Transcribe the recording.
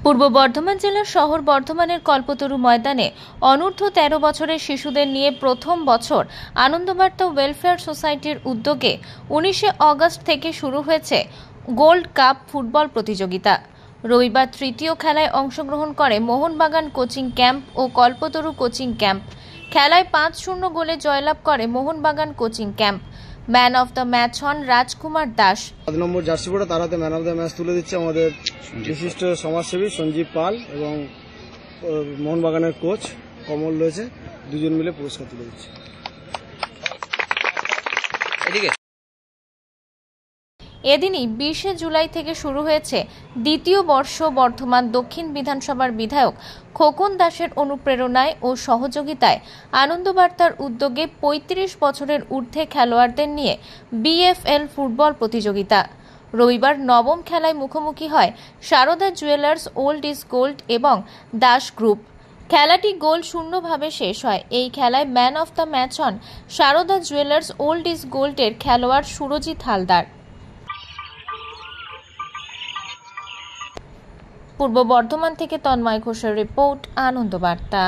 পূর্ব বর্ধমান জেলার শহর বর্ধমানের কল্পতরু ময়দানে অনূর্ধ্ব ১৩ বছরের শিশুদের নিয়ে প্রথম বছর আনন্দবার্তা ওয়েলফেয়ার সোসাইটির উদ্যোগে ১৯শে আগস্ট থেকে শুরু হয়েছে গোল্ড কাপ ফুটবল প্রতিযোগিতা। রবিবার তৃতীয় খেলায় অংশগ্রহণ করে মোহনবাগান কোচিং ক্যাম্প ও কল্পতরু কোচিং ক্যাম্প। খেলায় ৫-০ গোলে জয়লাভ করে Mohun Bagan coaching camp. Man of the match হন রাজকুমার দাস। ৭ নম্বর জার্সি পরে তার হাতে ম্যান অফ দ্য ম্যাচ তুলে দিচ্ছে আমাদের বিশিষ্ট সমাজসেবী সঞ্জীব পাল এবং মোহনবাগানের কোচ কমল রয়েছে, দুজন মিলে পুরস্কার তুলে দিচ্ছে। এদিনই ২০শে জুলাই থেকে শুরু হয়েছে দ্বিতীয় বর্ষ। বর্ধমান দক্ষিণ বিধানসভার বিধায়ক খোকন দাসের অনুপ্রেরণায় ও সহযোগিতায় আনন্দবার্তার উদ্যোগে ৩৫ বছরের ঊর্ধ্বে খেলোয়াড়দের নিয়ে বিএফএল ফুটবল প্রতিযোগিতা। রবিবার নবম খেলায় মুখোমুখি হয় Sarada jewellers old is gold এবং দাস গ্রুপ। খেলাটি গোল শূন্যভাবে শেষ হয়। এই খেলায় ম্যান অফ দ্য ম্যাচ হন সারদা জুয়েলার্স ওল্ড ইজ গোল্ডের খেলোয়াড় সুরজিৎ হালদার। পূর্ব বর্ধমান থেকে তন্ময় ঘোষের রিপোর্ট, আনন্দবার্তা।